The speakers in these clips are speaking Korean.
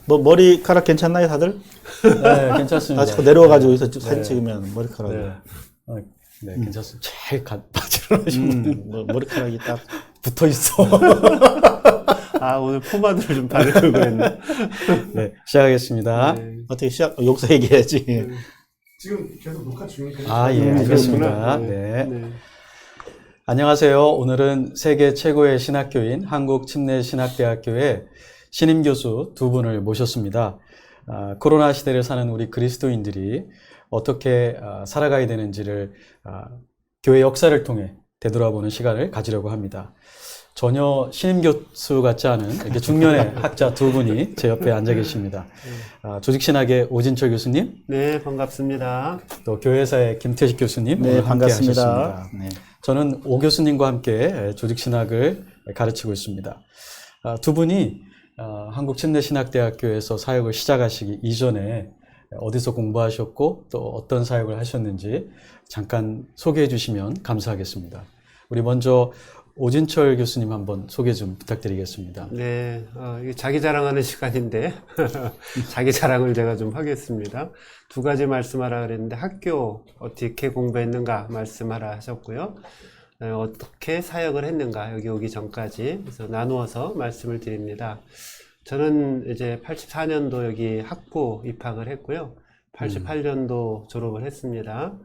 뭐 머리카락 괜찮나요, 다들? 네, 괜찮습니다. 아, 자꾸 내려와가지고 여기서 네. 사진 찍으면 머리카락이. 네, 네, 괜찮습니다. 제일 바지런하신 분 머리카락이 딱. 붙어 있어. 아, 오늘 포마드를 좀 바르려고 그랬네. 네, 시작하겠습니다. 네. 어떻게 여기서 얘기해야지. 지금 계속 녹화 중이니까. 아, 예, 알겠습니다. 그렇구나. 네. 네. 안녕하세요. 오늘은 세계 최고의 신학교인 한국침례신학대학교의 신임 교수 두 분을 모셨습니다. 코로나 시대를 사는 우리 그리스도인들이 어떻게 살아가야 되는지를 교회 역사를 통해 되돌아보는 시간을 가지려고 합니다. 전혀 신임 교수 같지 않은 이렇게 중년의 학자 두 분이 제 옆에 앉아 계십니다. 조직신학의 오진철 교수님, 네, 반갑습니다. 또 교회사의 김태식 교수님, 네, 오늘 함께 반갑습니다. 하셨습니다. 네. 저는 오 교수님과 함께 조직신학을 가르치고 있습니다. 두 분이 한국침례신학대학교에서 사역을 시작하시기 이전에 어디서 공부하셨고 또 어떤 사역을 하셨는지 잠깐 소개해 주시면 감사하겠습니다. 우리 먼저 오진철 교수님 한번 소개 좀 부탁드리겠습니다. 네, 이게 자기 자랑하는 시간인데, 자기 자랑을 제가 좀 하겠습니다. 두 가지 말씀하라 그랬는데, 학교 어떻게 공부했는가 말씀하라 하셨고요. 어떻게 사역을 했는가, 여기 오기 전까지. 그래서 나누어서 말씀을 드립니다. 저는 이제 84년도 여기 학부 입학을 했고요. 88년도 졸업을 했습니다.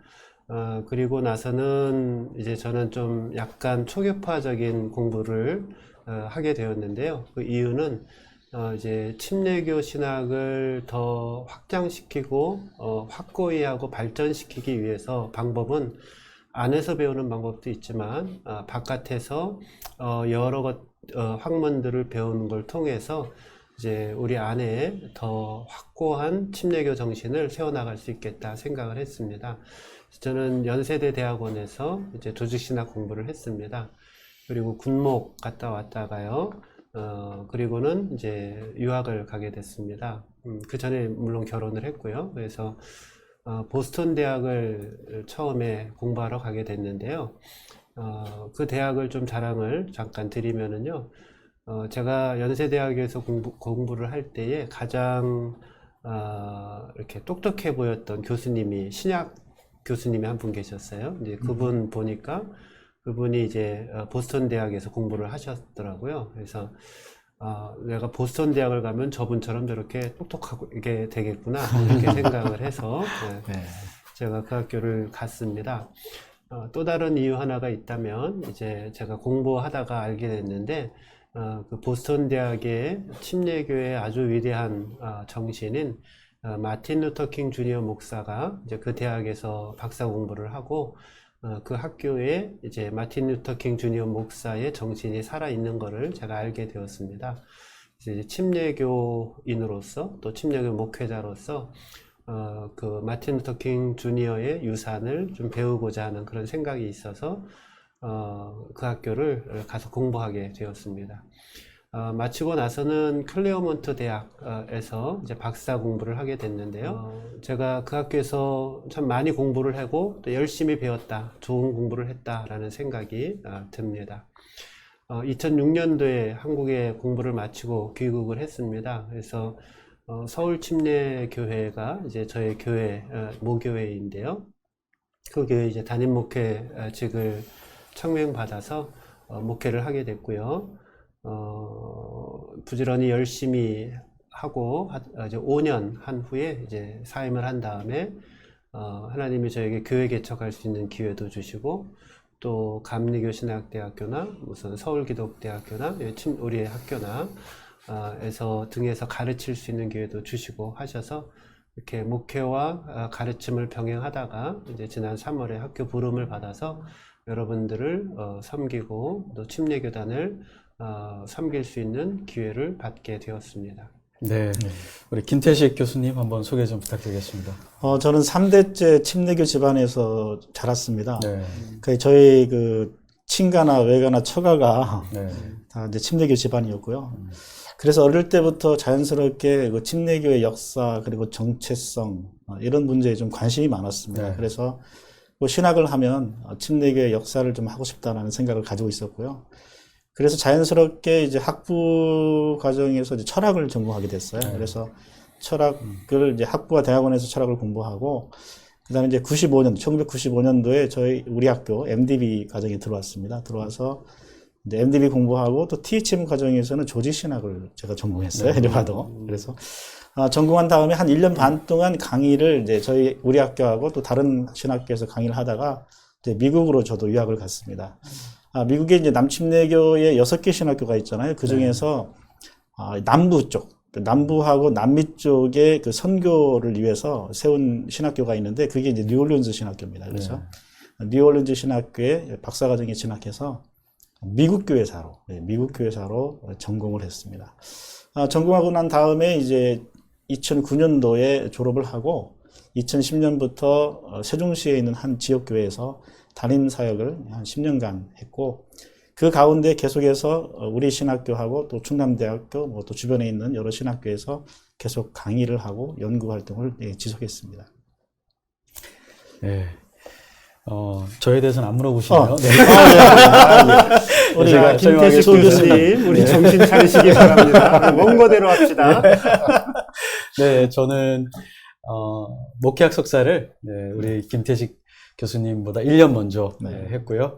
그리고 나서는 이제 저는 좀 약간 초교파적인 공부를 하게 되었는데요. 그 이유는 이제 침례교 신학을 더 확장시키고 확고히 하고 발전시키기 위해서 방법은 안에서 배우는 방법도 있지만 바깥에서 여러 학문들을 배우는 걸 통해서 이제 우리 안에 더 확고한 침례교 정신을 세워나갈 수 있겠다 생각을 했습니다. 저는 연세대 대학원에서 이제 조직신학 공부를 했습니다. 그리고 군목 갔다 왔다가요. 그리고는 이제 유학을 가게 됐습니다. 그 전에 물론 결혼을 했고요. 그래서 보스턴 대학을 처음에 공부하러 가게 됐는데요. 그 대학을 좀 자랑을 잠깐 드리면은요. 제가 연세대학에서 공부를 할 때에 가장 이렇게 똑똑해 보였던 교수님이 신약 교수님이 한 분 계셨어요. 이제 그분 보니까 그분이 이제 보스턴 대학에서 공부를 하셨더라고요. 그래서 내가 보스턴 대학을 가면 저분처럼 저렇게 똑똑하게 되겠구나 이렇게 생각을 해서 네. 제가 그 학교를 갔습니다. 또 다른 이유 하나가 있다면 이제 제가 공부하다가 알게 됐는데 그 보스턴 대학의 침례교의 아주 위대한 정신인 마틴 루터 킹 주니어 목사가 이제 그 대학에서 박사 공부를 하고 그 학교에 이제 마틴 루터 킹 주니어 목사의 정신이 살아 있는 것을 제가 알게 되었습니다. 이제 침례교인으로서 또 침례교 목회자로서 그 마틴 루터 킹 주니어의 유산을 좀 배우고자 하는 그런 생각이 있어서 그 학교를 가서 공부하게 되었습니다. 마치고 나서는 클레어몬트 대학에서 이제 박사 공부를 하게 됐는데요. 제가 그 학교에서 참 많이 공부를 하고 또 열심히 배웠다, 좋은 공부를 했다라는 생각이 듭니다. 2006년도에 한국에 공부를 마치고 귀국을 했습니다. 그래서 서울 침례교회가 이제 저의 교회 모교회인데요. 그 교회 이제 담임 목회직을 청명받아서 목회를 하게 됐고요. 부지런히 열심히 하고 이제 5년 한 후에 이제 사임을 한 다음에 하나님이 저에게 교회 개척할 수 있는 기회도 주시고 또 감리교신학대학교나 무슨 서울기독대학교나 우리 학교나 에서 등에서 가르칠 수 있는 기회도 주시고 하셔서 이렇게 목회와 가르침을 병행하다가 이제 지난 3월에 학교 부름을 받아서 여러분들을 섬기고 또 침례교단을 섬길 수 있는 기회를 받게 되었습니다. 네, 우리 김태식 교수님 한번 소개 좀 부탁드리겠습니다. 저는 3대째 침례교 집안에서 자랐습니다. 네. 저희 그 친가나 외가나 처가가 네. 다 이제 침례교 집안이었고요. 그래서 어릴 때부터 자연스럽게 그 침례교의 역사 그리고 정체성 이런 문제에 좀 관심이 많았습니다. 네. 그래서 뭐 신학을 하면 침례교의 역사를 좀 하고 싶다라는 생각을 가지고 있었고요. 그래서 자연스럽게 이제 학부 과정에서 이제 철학을 전공하게 됐어요. 그래서 철학을 이제 학부와 대학원에서 철학을 공부하고, 그 다음에 이제 1995년도에 우리 학교 MDB 과정에 들어왔습니다. 들어와서 이제 MDB 공부하고 또 THM 과정에서는 조직신학을 제가 전공했어요. 이래봐도. 그래서 전공한 다음에 한 1년 반 동안 강의를 이제 우리 학교하고 또 다른 신학교에서 강의를 하다가 이제 미국으로 저도 유학을 갔습니다. 미국에 이제 남침례교의 6개 신학교가 있잖아요. 그 중에서 남부 쪽, 남부하고 남미 쪽의 그 선교를 위해서 세운 신학교가 있는데 그게 이제 뉴올리언즈 신학교입니다. 그래서 뉴올리언즈 신학교에 박사과정에 진학해서 미국 교회사로 전공을 했습니다. 전공하고 난 다음에 이제 2009년도에 졸업을 하고 2010년부터 세종시에 있는 한 지역교회에서 담임 사역을 한 10년간 했고, 그 가운데 계속해서 우리 신학교하고 또 충남대학교 또 주변에 있는 여러 신학교에서 계속 강의를 하고 연구 활동을 지속했습니다. 네. 저에 대해서는 안 물어보시네요. 네. 우리 제가 김태식 교수님, 우리 정신 차리시기 바랍니다. 원고대로 합시다. 네, 저는 목회학 석사를 우리 김태식 교수님보다 1년 먼저 했고요.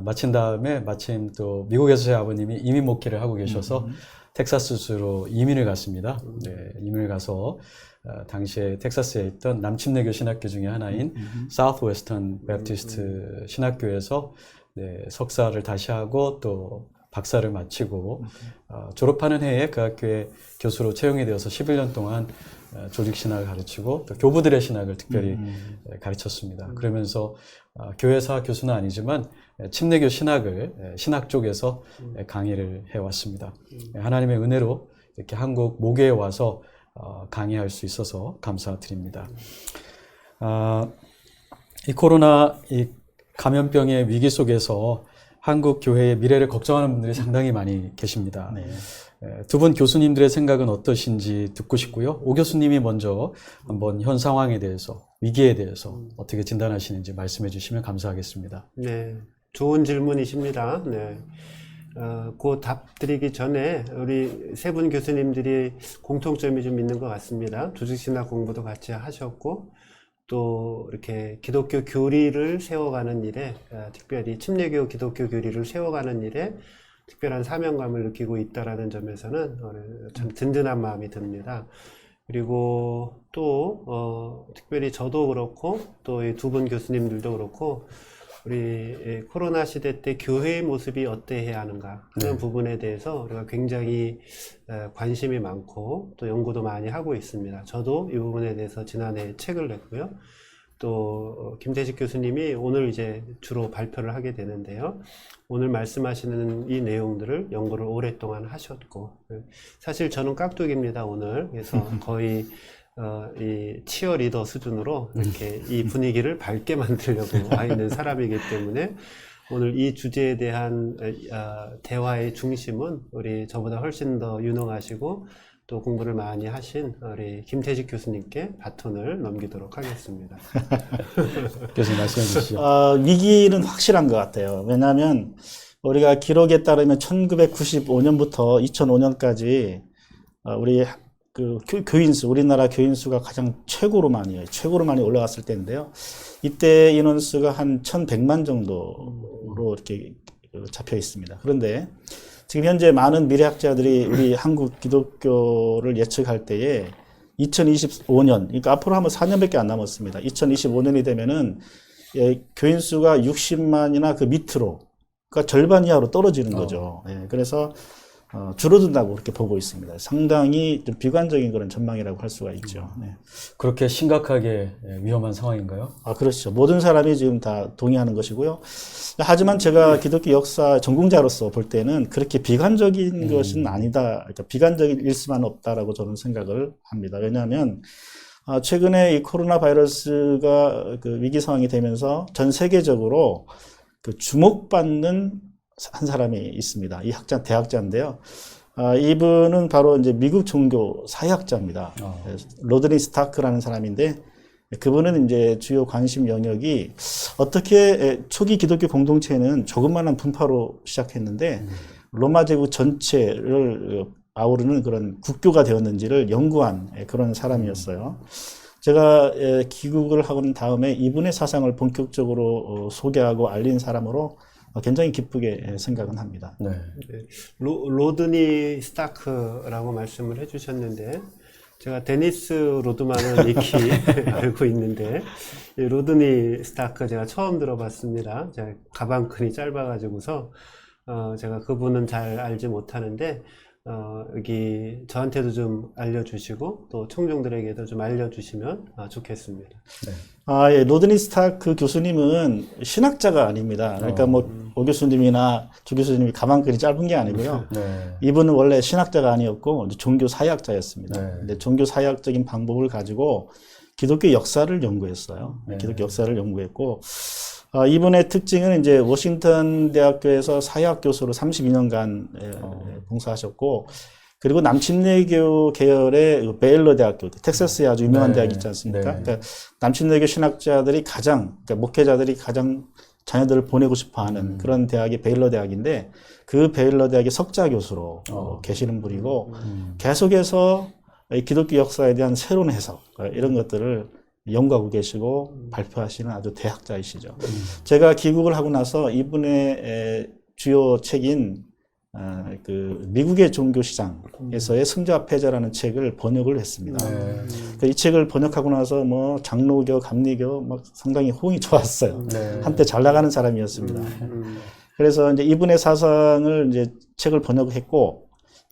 마친 다음에 마침 또 미국에서 제 아버님이 이민 목회를 하고 계셔서 텍사스주로 이민을 갔습니다. 이민을 가서 당시에 텍사스에 있던 남침례교 신학교 중에 하나인 사우스웨스턴 베프티스트 신학교에서 석사를 다시 하고 또 박사를 마치고 졸업하는 해에 그 학교에 교수로 채용이 되어서 11년 동안 조직신학을 가르치고 또 교부들의 신학을 특별히 가르쳤습니다. 그러면서 교회사 교수는 아니지만 침례교 신학을 신학 쪽에서 강의를 해왔습니다. 하나님의 은혜로 이렇게 한국 모교에 와서 강의할 수 있어서 감사드립니다. 이 코로나 이 감염병의 위기 속에서 한국 교회의 미래를 걱정하는 분들이 상당히 많이 계십니다. 두 분 교수님들의 생각은 어떠신지 듣고 싶고요. 오 교수님이 먼저 한번 현 상황에 대해서, 위기에 대해서 어떻게 진단하시는지 말씀해 주시면 감사하겠습니다. 네, 좋은 질문이십니다. 네. 그 답 드리기 전에 우리 세 분 교수님들이 공통점이 좀 있는 것 같습니다. 조직신학 공부도 같이 하셨고, 또 이렇게 기독교 교리를 세워가는 일에, 특별히 침례교 기독교 교리를 세워가는 일에 특별한 사명감을 느끼고 있다라는 점에서는 참 든든한 마음이 듭니다. 그리고 또 특별히 저도 그렇고 또 이 두 분 교수님들도 그렇고 우리 코로나 시대 때 교회의 모습이 어때야 하는가 하는 부분에 대해서 우리가 굉장히 관심이 많고 또 연구도 많이 하고 있습니다. 저도 이 부분에 대해서 지난해 책을 냈고요. 또 김태식 교수님이 오늘 이제 주로 발표를 하게 되는데요. 오늘 말씀하시는 이 내용들을 연구를 오랫동안 하셨고, 사실 저는 깍두기입니다 오늘. 그래서 거의 이 치어리더 수준으로 이렇게 이 분위기를 밝게 만들려고 와 있는 사람이기 때문에 오늘 이 주제에 대한 대화의 중심은 우리 저보다 훨씬 더 유능하시고 또 공부를 많이 하신 우리 김태식 교수님께 바톤을 넘기도록 하겠습니다. 교수님 말씀해 주시죠. 위기는 확실한 것 같아요. 왜냐하면 우리가 기록에 따르면 1995년부터 2005년까지 우리 그 교인수, 우리나라 교인수가 가장 최고로 많이 올라갔을 때인데요. 이때 인원수가 한 1,100만 정도로 이렇게 잡혀 있습니다. 그런데 지금 현재 많은 미래학자들이 우리 한국 기독교를 예측할 때에 2025년, 그러니까 앞으로 하면 4년밖에 안 남았습니다. 2025년이 되면은 교인 수가 60만이나 그 밑으로, 그러니까 절반 이하로 떨어지는 거죠. 그래서 줄어든다고 그렇게 보고 있습니다. 상당히 좀 비관적인 그런 전망이라고 할 수가 있죠. 그렇게 심각하게 위험한 상황인가요? 그렇죠. 모든 사람이 지금 다 동의하는 것이고요. 하지만 제가 기독교 역사 전공자로서 볼 때는 그렇게 비관적인 것은 아니다. 그러니까 비관적일 수만 없다라고 저는 생각을 합니다. 왜냐하면 최근에 이 코로나 바이러스가 그 위기 상황이 되면서 전 세계적으로 그 주목받는 한 사람이 있습니다. 이 대학자인데요. 이분은 바로 이제 미국 종교 사회학자입니다. 로드니 스타크라는 사람인데, 그분은 이제 주요 관심 영역이 어떻게 초기 기독교 공동체는 조그마한 분파로 시작했는데, 로마 제국 전체를 아우르는 그런 국교가 되었는지를 연구한 그런 사람이었어요. 제가 귀국을 하고 난 다음에 이분의 사상을 본격적으로 소개하고 알린 사람으로 굉장히 기쁘게 생각은 합니다. 네. 로드니 스타크라고 말씀을 해주셨는데, 제가 데니스 로드만을 익히 알고 있는데, 이 로드니 스타크 제가 처음 들어봤습니다. 제가 가방끈이 짧아가지고서, 제가 그분은 잘 알지 못하는데, 여기 저한테도 좀 알려주시고, 또 청중들에게도 좀 알려주시면 좋겠습니다. 네. 예, 로드니 스타크 교수님은 신학자가 아닙니다. 그러니까 오 교수님이나 주 교수님이 가방끈이 짧은 게 아니고요. 네. 이분은 원래 신학자가 아니었고 종교 사회학자였습니다. 네. 근데 종교 사회학적인 방법을 가지고 기독교 역사를 연구했어요. 네. 기독교 역사를 연구했고, 이분의 특징은 이제 워싱턴 대학교에서 사회학 교수로 32년간 봉사하셨고, 그리고 남침내교 계열의 베일러 대학교, 텍사스에 아주 유명한 네. 대학 있지 않습니까? 네. 그러니까 남침내교 신학자들이 그러니까 목회자들이 가장 자녀들을 보내고 싶어 하는 그런 대학이 베일러 대학인데, 그 베일러 대학의 석자 교수로 계시는 분이고, 계속해서 이 기독교 역사에 대한 새로운 해석, 이런 것들을 연구하고 계시고 발표하시는 아주 대학자이시죠. 제가 귀국을 하고 나서 이분의 주요 책인 그 미국의 종교 시장에서의 승자와 패자라는 책을 번역을 했습니다. 이 책을 번역하고 나서 뭐 장로교, 감리교 막 상당히 호응이 좋았어요. 네. 한때 잘 나가는 사람이었습니다. 그래서 이제 이분의 사상을 이제 책을 번역했고,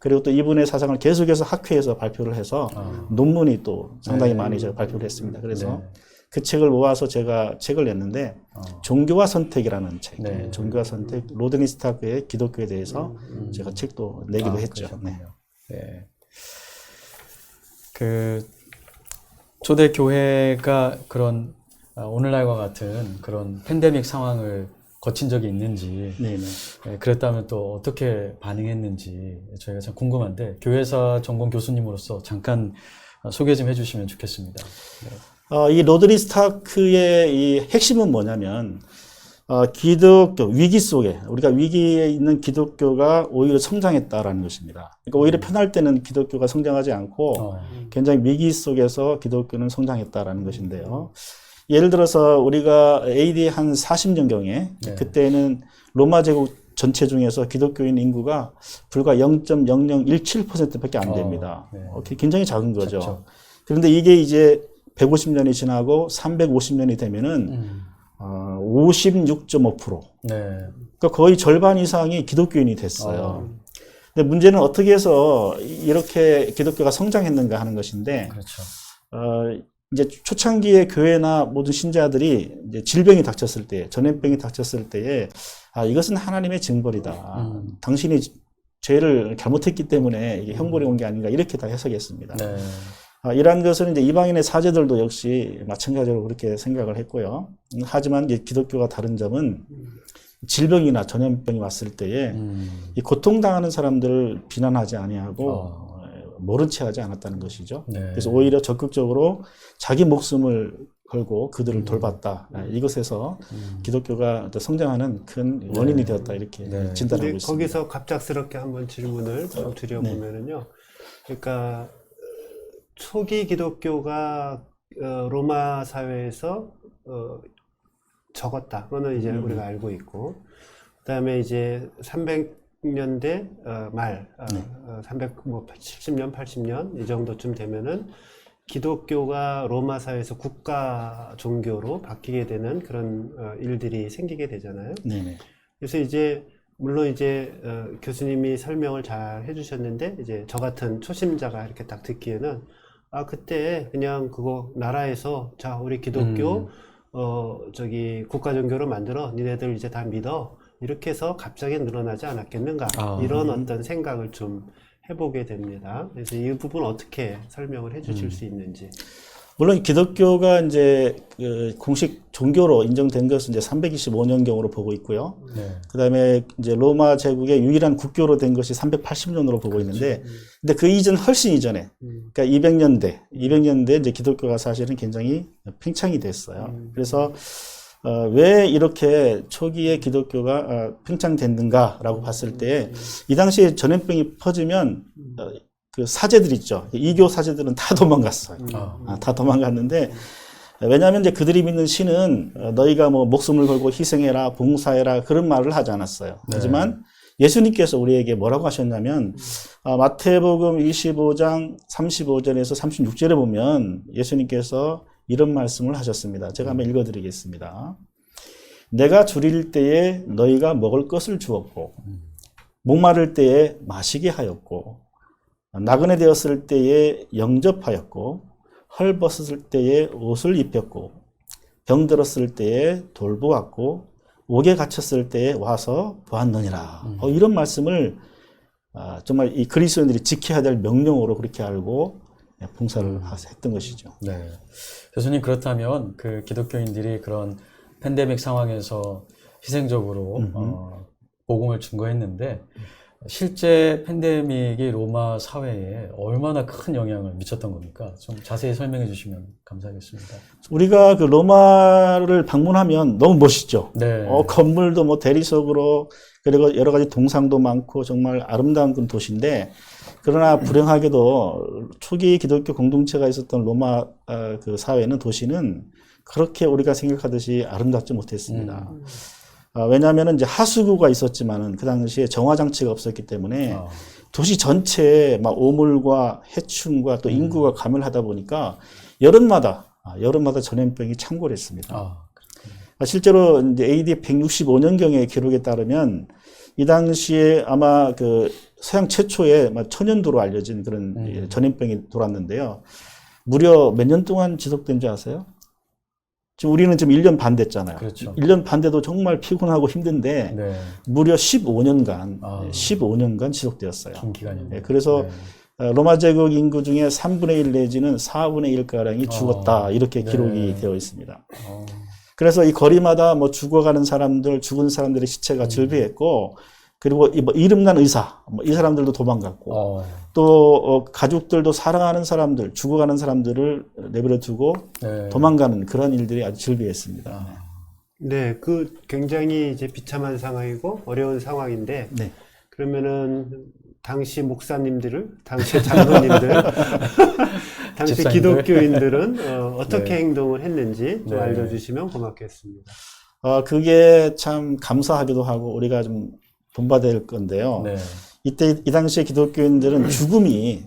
그리고 또 이분의 사상을 계속해서 학회에서 발표를 해서 논문이 또 상당히 네. 많이 제가 발표를 했습니다. 그래서 네. 그 책을 모아서 제가 책을 냈는데, 종교와 선택이라는 책, 네. 종교와 선택, 로드니 스타크의 기독교에 대해서 제가 책도 내기도 했죠. 네. 네. 그 초대 교회가 그런 오늘날과 같은 그런 팬데믹 상황을 거친 적이 있는지, 네네. 네, 그랬다면 또 어떻게 반응했는지 저희가 참 궁금한데, 교회사 전공 교수님으로서 잠깐 소개 좀 해주시면 좋겠습니다. 네. 이 로드니 스타크의 이 핵심은 뭐냐면, 기독교, 위기 속에, 우리가 위기에 있는 기독교가 오히려 성장했다라는 것입니다. 그러니까 오히려 편할 때는 기독교가 성장하지 않고, 굉장히 위기 속에서 기독교는 성장했다라는 것인데요. 예를 들어서 우리가 AD 한 40년경에, 네. 그때는 로마 제국 전체 중에서 기독교인 인구가 불과 0.0017%밖에 안 됩니다. 네. 굉장히 작은 거죠. 작죠. 그런데 이게 이제 150년이 지나고 350년이 되면은 56.5%. 네. 그러니까 거의 절반 이상이 기독교인이 됐어요. 근데 문제는 어떻게 해서 이렇게 기독교가 성장했는가 하는 것인데, 그렇죠. 이제 초창기에 교회나 모든 신자들이 이제 질병이 닥쳤을 때, 전염병이 닥쳤을 때에, 이것은 하나님의 징벌이다. 당신이 죄를 잘못했기 때문에 이게 형벌이 온 게 아닌가, 이렇게 다 해석했습니다. 네. 이러한 것은 이제 이방인의 사제들도 역시 마찬가지로 그렇게 생각을 했고요. 하지만 이제 기독교가 다른 점은 질병이나 전염병이 왔을 때에 이 고통당하는 사람들을 비난하지 아니하고 모른 채 하지 않았다는 것이죠. 네. 그래서 오히려 적극적으로 자기 목숨을 걸고 그들을 돌봤다. 이것에서 기독교가 성장하는 큰 원인이 되었다. 이렇게 진단하고 근데 있습니다. 거기서 갑작스럽게 한번 질문을 좀 드려보면은요. 그러니까 초기 기독교가 로마 사회에서 적었다. 그거는 이제 우리가 알고 있고, 그다음에 이제 300년대 말, 70년, 80년 이 정도쯤 되면은 기독교가 로마 사회에서 국가 종교로 바뀌게 되는 그런 일들이 생기게 되잖아요. 네네. 그래서 이제 물론 이제 교수님이 설명을 잘 해주셨는데, 이제 저 같은 초심자가 이렇게 딱 듣기에는 그때 그냥 그거 나라에서 자 우리 기독교 저기 국가 종교로 만들어 니네들 이제 다 믿어 이렇게 해서 갑자기 늘어나지 않았겠는가, 이런 어떤 생각을 좀 해보게 됩니다. 그래서 이 부분 어떻게 설명을 해주실 수 있는지. 물론 기독교가 이제 그 공식 종교로 인정된 것은 이제 325년경으로 보고 있고요. 네. 그다음에 이제 로마 제국의 유일한 국교로 된 것이 380년으로 보고 있는데, 근데 그 이전 훨씬 이전에, 그러니까 200년대 이제 기독교가 사실은 굉장히 팽창이 됐어요. 그래서 왜 이렇게 초기에 기독교가 팽창됐는가라고 봤을 때 이 당시에 전염병이 퍼지면 그 사제들 있죠. 이교 사제들은 다 도망갔어요. 다 도망갔는데 왜냐하면 이제 그들이 믿는 신은 너희가 뭐 목숨을 걸고 희생해라, 봉사해라 그런 말을 하지 않았어요. 네. 하지만 예수님께서 우리에게 뭐라고 하셨냐면 마태복음 25장 35절에서 36절에 보면 예수님께서 이런 말씀을 하셨습니다. 제가 한번 읽어드리겠습니다. 내가 줄일 때에 너희가 먹을 것을 주었고 목마를 때에 마시게 하였고 나그네 되었을 때에 영접하였고 헐벗었을 때에 옷을 입혔고 병들었을 때에 돌보았고 옥에 갇혔을 때에 와서 보았느니라. 이런 말씀을 정말 이 그리스도인들이 지켜야 될 명령으로 그렇게 알고 봉사를 했던 것이죠. 네. 교수님, 그렇다면 그 기독교인들이 그런 팬데믹 상황에서 희생적으로 복음을 증거했는데 실제 팬데믹이 로마 사회에 얼마나 큰 영향을 미쳤던 겁니까? 좀 자세히 설명해 주시면 감사하겠습니다. 우리가 그 로마를 방문하면 너무 멋있죠. 네. 건물도 뭐 대리석으로 그리고 여러 가지 동상도 많고 정말 아름다운 그런 도시인데 그러나 불행하게도 초기 기독교 공동체가 있었던 로마 그 사회는 도시는 그렇게 우리가 생각하듯이 아름답지 못했습니다. 왜냐하면 이제 하수구가 있었지만은 그 당시에 정화 장치가 없었기 때문에 도시 전체에 막 오물과 해충과 또 인구가 감염하다 보니까 여름마다 전염병이 창궐했습니다. 실제로 이제 AD 165년경의 기록에 따르면 이 당시에 아마 그 서양 최초의 천연두로 알려진 그런 전염병이 돌았는데요. 무려 몇 년 동안 지속된 줄 아세요? 지금 우리는 지금 1년 반 됐잖아요. 그렇죠. 1년 반 돼도 정말 피곤하고 힘든데 네. 무려 15년간 지속되었어요. 긴 기간이네요. 네, 그래서 로마 제국 인구 중에 3분의 1 내지는 4분의 1가량이 죽었다. 이렇게 기록이 되어 있습니다. 그래서 이 거리마다 뭐 죽어가는 사람들, 죽은 사람들의 시체가 즐비했고, 그리고 이름난 의사, 이 사람들도 도망갔고, 또 가족들도 사랑하는 사람들, 죽어가는 사람들을 내버려 두고 도망가는 그런 일들이 아주 즐비했습니다. 네, 그 굉장히 이제 비참한 상황이고 어려운 상황인데, 네. 그러면은 당시 목사님들을, 당시 장로님들, 당시 집사님들. 기독교인들은 어떻게 네. 행동을 했는지 좀 네. 알려주시면 고맙겠습니다. 그게 참 감사하기도 하고 우리가 좀 본받아야 될 건데요. 네. 이때 이 당시에 기독교인들은 죽음이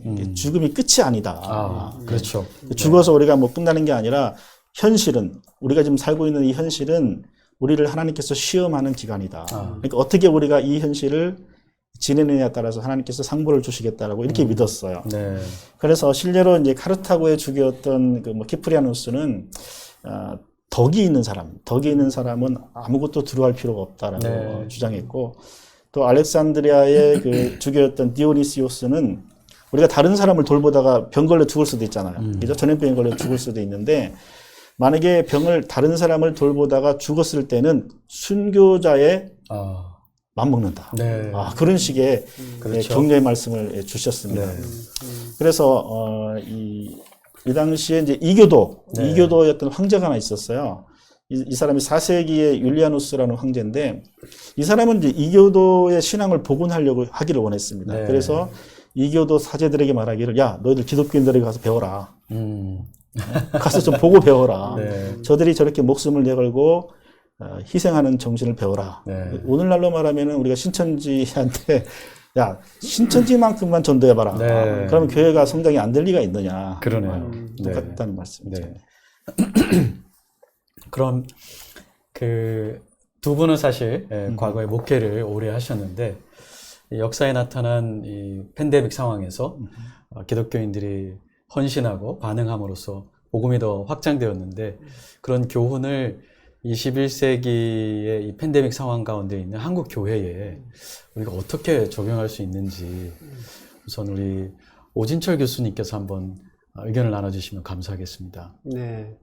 끝이 아니다. 그렇죠. 죽어서 우리가 뭐 끝나는 게 아니라 현실은 우리가 지금 살고 있는 이 현실은 우리를 하나님께서 시험하는 기간이다. 그러니까 어떻게 우리가 이 현실을 지내느냐에 따라서 하나님께서 상보를 주시겠다라고 이렇게 믿었어요. 네. 그래서 실제로 이제 카르타고의 주교였던 그 키프리아누스는 덕이 있는 사람은 아무것도 두려워할 필요가 없다라고 주장했고, 또 알렉산드리아의 그 주교였던 디오니시오스는 우리가 다른 사람을 돌보다가 병 걸려 죽을 수도 있잖아요. 그죠? 전염병에 걸려 죽을 수도 있는데 만약에 다른 사람을 돌보다가 죽었을 때는 순교자의 맘먹는다. 네. 그런 식의 그렇죠. 격려의 말씀을 주셨습니다. 네. 그래서 이 당시에 이제 이교도였던 황제가 하나 있었어요. 이 사람이 4세기의 율리아누스라는 황제인데 이 사람은 이제 이교도의 신앙을 복원하기를 원했습니다. 네. 그래서 이교도 사제들에게 말하기를 야 너희들 기독교인들에게 가서 배워라. 가서 좀 보고 배워라. 네. 저들이 저렇게 목숨을 내걸고 희생하는 정신을 배워라. 네. 오늘날로 말하면 우리가 신천지한테 야 신천지만큼만 전도해봐라. 네. 그러면 교회가 성장이 안 될 리가 있느냐. 그러네요. 똑같다는 말씀이죠. 네. 그럼 그 두 분은 사실 과거에 목회를 오래 하셨는데 이 역사에 나타난 이 팬데믹 상황에서 기독교인들이 헌신하고 반응함으로써 복음이 더 확장되었는데 그런 교훈을 21세기의 이 팬데믹 상황 가운데 있는 한국 교회에 우리가 어떻게 적용할 수 있는지 우선 우리 오진철 교수님께서 한번 의견을 나눠주시면 감사하겠습니다. 네.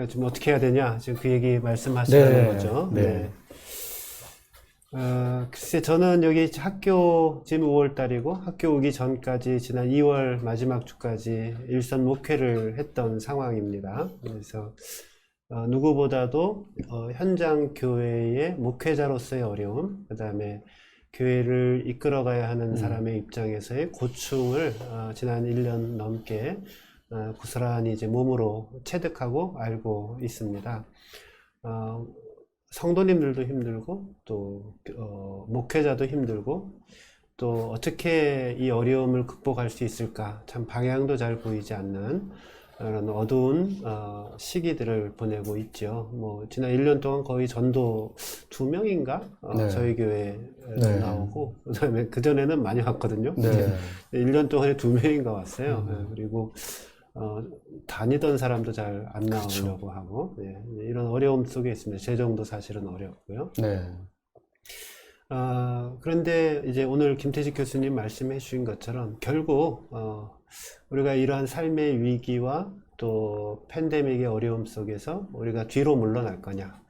지금 어떻게 해야 되냐? 지금 그 얘기 말씀하시는 거죠. 네. 글쎄, 저는 여기 학교, 지금 5월 달이고, 학교 오기 전까지 지난 2월 마지막 주까지 일선 목회를 했던 상황입니다. 그래서, 누구보다도 현장 교회의 목회자로서의 어려움, 그 다음에 교회를 이끌어가야 하는 사람의 입장에서의 고충을 지난 1년 넘게 고스란히 이제 몸으로 체득하고 알고 있습니다. 성도님들도 힘들고 또 목회자도 힘들고 또 어떻게 이 어려움을 극복할 수 있을까, 참 방향도 잘 보이지 않는 그런 어두운 시기들을 보내고 있죠. 뭐 지난 1년 동안 거의 전도 2명인가 네. 저희 교회에 네. 나오고, 그다음에 그 전에는 많이 왔거든요. 네. 1년 동안에 2명인가 왔어요. 그리고 다니던 사람도 잘 안 나오려고 하고, 이런 어려움 속에 있습니다. 재정도 사실은 어렵고요. 네. 그런데 이제 오늘 김태식 교수님 말씀해 주신 것처럼 결국 우리가 이러한 삶의 위기와 또 팬데믹의 어려움 속에서 우리가 뒤로 물러날 거냐,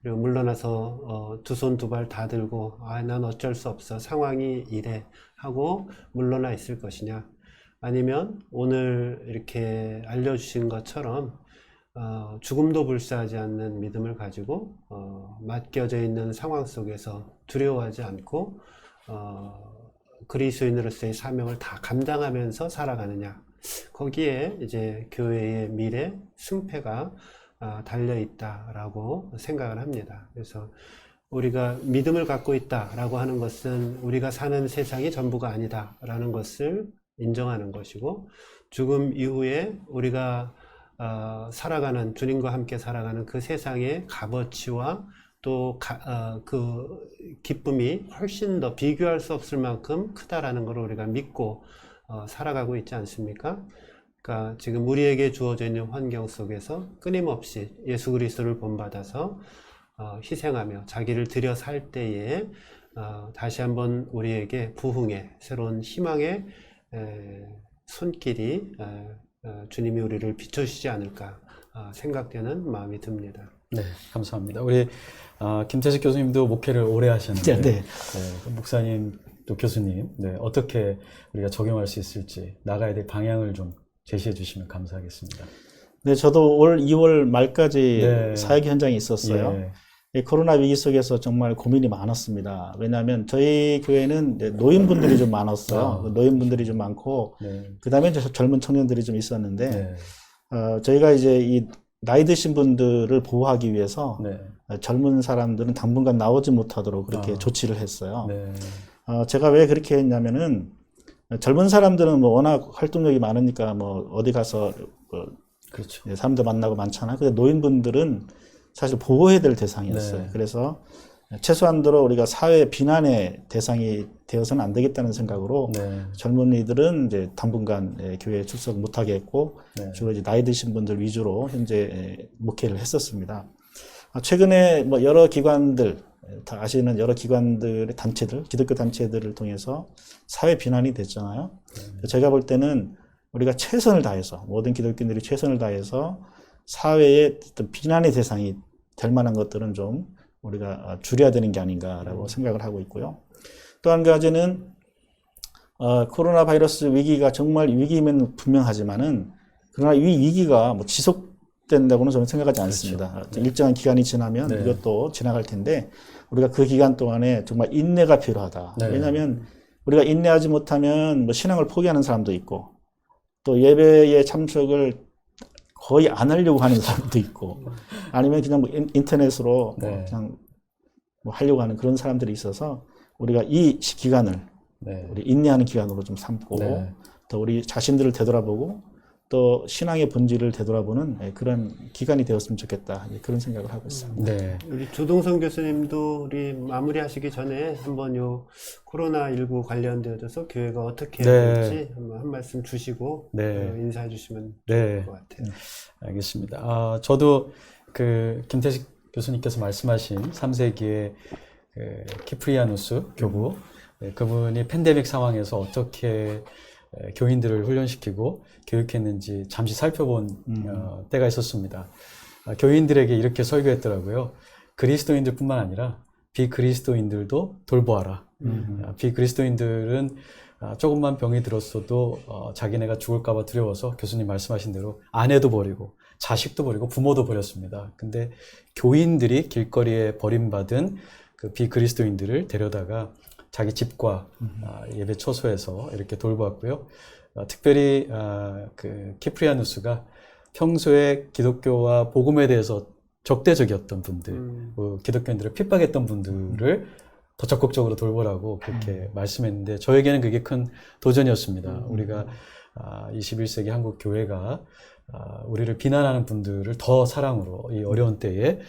그리고 물러나서 두 손 두 발 다 들고 난 어쩔 수 없어, 상황이 이래 하고 물러나 있을 것이냐, 아니면 오늘 이렇게 알려주신 것처럼 죽음도 불사하지 않는 믿음을 가지고 맡겨져 있는 상황 속에서 두려워하지 않고 그리스도인으로서의 사명을 다 감당하면서 살아가느냐, 거기에 이제 교회의 미래, 승패가 달려 있다라고 생각을 합니다. 그래서 우리가 믿음을 갖고 있다라고 하는 것은 우리가 사는 세상이 전부가 아니다라는 것을 인정하는 것이고, 죽음 이후에 우리가 살아가는, 주님과 함께 살아가는 그 세상의 값어치와 또 그 기쁨이 훨씬 더 비교할 수 없을 만큼 크다라는 것을 우리가 믿고 살아가고 있지 않습니까? 그러니까 지금 우리에게 주어져 있는 환경 속에서 끊임없이 예수 그리스도를 본받아서 희생하며 자기를 들여 살 때에 다시 한번 우리에게 부흥의 새로운 희망의 손길이 주님이 우리를 비춰주시지 않을까 생각되는 마음이 듭니다. 네, 감사합니다. 우리 김태식 교수님도 목회를 오래 하셨는데, 네. 목사님 또 교수님, 어떻게 우리가 적용할 수 있을지 나가야 될 방향을 좀 제시해 주시면 감사하겠습니다. 네, 저도 올 2월 말까지 네. 사역 현장에 있었어요. 이 코로나 위기 속에서 정말 고민이 많았습니다. 왜냐하면 저희 교회는 이제 노인분들이 좀 많았어요. 노인분들이 좀 많고, 그 다음에 젊은 청년들이 좀 있었는데, 저희가 이제 이 나이 드신 분들을 보호하기 위해서 젊은 사람들은 당분간 나오지 못하도록 그렇게 조치를 했어요. 제가 왜 그렇게 했냐면은 젊은 사람들은 뭐 워낙 활동력이 많으니까 뭐 어디 가서 그렇죠. 사람들 만나고 많잖아요. 근데 노인분들은 사실 보호해야 될 대상이었어요. 그래서 최소한도로 우리가 사회 비난의 대상이 되어서는 안 되겠다는 생각으로 젊은이들은 이제 당분간 교회에 출석 못하게 했고 주로 이제 나이 드신 분들 위주로 현재 목회를 했었습니다. 최근에 뭐 여러 기관들, 다 아시는 여러 기관들의 단체들, 기독교 단체들을 통해서 사회 비난이 됐잖아요. 제가 볼 때는 우리가 최선을 다해서, 모든 기독교인들이 최선을 다해서 사회의 어떤 비난의 대상이 될 만한 것들은 좀 우리가 줄여야 되는 게 아닌가라고 생각을 하고 있고요. 또 한 가지는 코로나 바이러스 위기가 정말 위기면 분명하지만은, 그러나 이 위기가 뭐 지속된다고는 저는 생각하지 않습니다. 그렇죠. 일정한 기간이 지나면 이것도 지나갈 텐데, 우리가 그 기간 동안에 정말 인내가 필요하다. 왜냐하면 우리가 인내하지 못하면 뭐 신앙을 포기하는 사람도 있고, 또 예배에 참석을 거의 안 하려고 하는 사람도 있고, 아니면 그냥 뭐 인터넷으로 그냥 뭐 하려고 하는 그런 사람들이 있어서, 우리가 이 기간을 우리 인내하는 기간으로 좀 삼고, 또 우리 자신들을 되돌아보고, 또 신앙의 본질을 되돌아보는 그런 기간이 되었으면 좋겠다, 그런 생각을 하고 있습니다. 우리 조동성 교수님도 우리 마무리하시기 전에 한번 요 코로나19 관련되어서 교회가 어떻게 해야 될지 한 말씀 주시고 인사해 주시면 좋을 것 같아요. 알겠습니다. 저도 그 김태식 교수님께서 말씀하신 3세기의 그 키프리아누스 교부, 그분이 팬데믹 상황에서 어떻게 교인들을 훈련시키고 교육했는지 잠시 살펴본 때가 있었습니다. 교인들에게 이렇게 설교했더라고요. 그리스도인들뿐만 아니라 비그리스도인들도 돌보아라. 비그리스도인들은 조금만 병이 들었어도 자기네가 죽을까봐 두려워서 교수님 말씀하신 대로 아내도 버리고 자식도 버리고 부모도 버렸습니다. 근데 교인들이 길거리에 버림받은 그 비그리스도인들을 데려다가 자기 집과 예배 처소에서 이렇게 돌보았고요. 특별히 그 키프리아누스가 평소에 기독교와 복음에 대해서 적대적이었던 분들, 기독교인들을 핍박했던 분들을 더 적극적으로 돌보라고 그렇게 말씀했는데 저에게는 그게 큰 도전이었습니다. 우리가 21세기 한국 교회가 우리를 비난하는 분들을 더 사랑으로 이 어려운 때에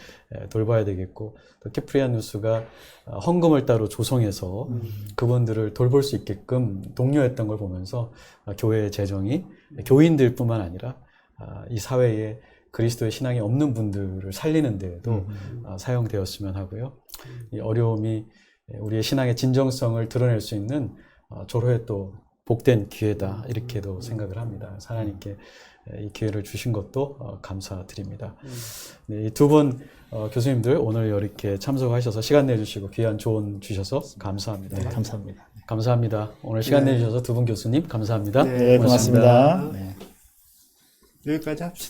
돌봐야 되겠고, 또 키프리아누스가 헌금을 따로 조성해서 그분들을 돌볼 수 있게끔 독려했던 걸 보면서 교회의 재정이 교인들뿐만 아니라 이 사회에 그리스도의 신앙이 없는 분들을 살리는 데에도 사용되었으면 하고요. 이 어려움이 우리의 신앙의 진정성을 드러낼 수 있는 절호의 또 복된 기회다, 이렇게도 생각을 합니다. 하나님께 이 기회를 주신 것도 감사드립니다. 네, 이 두 분 교수님들 오늘 이렇게 참석하셔서 시간 내주시고 귀한 조언 주셔서 감사합니다. 네, 감사합니다. 감사합니다. 오늘 시간 내주셔서 두 분 교수님 감사합니다. 네, 고맙습니다. 네. 여기까지 합시다.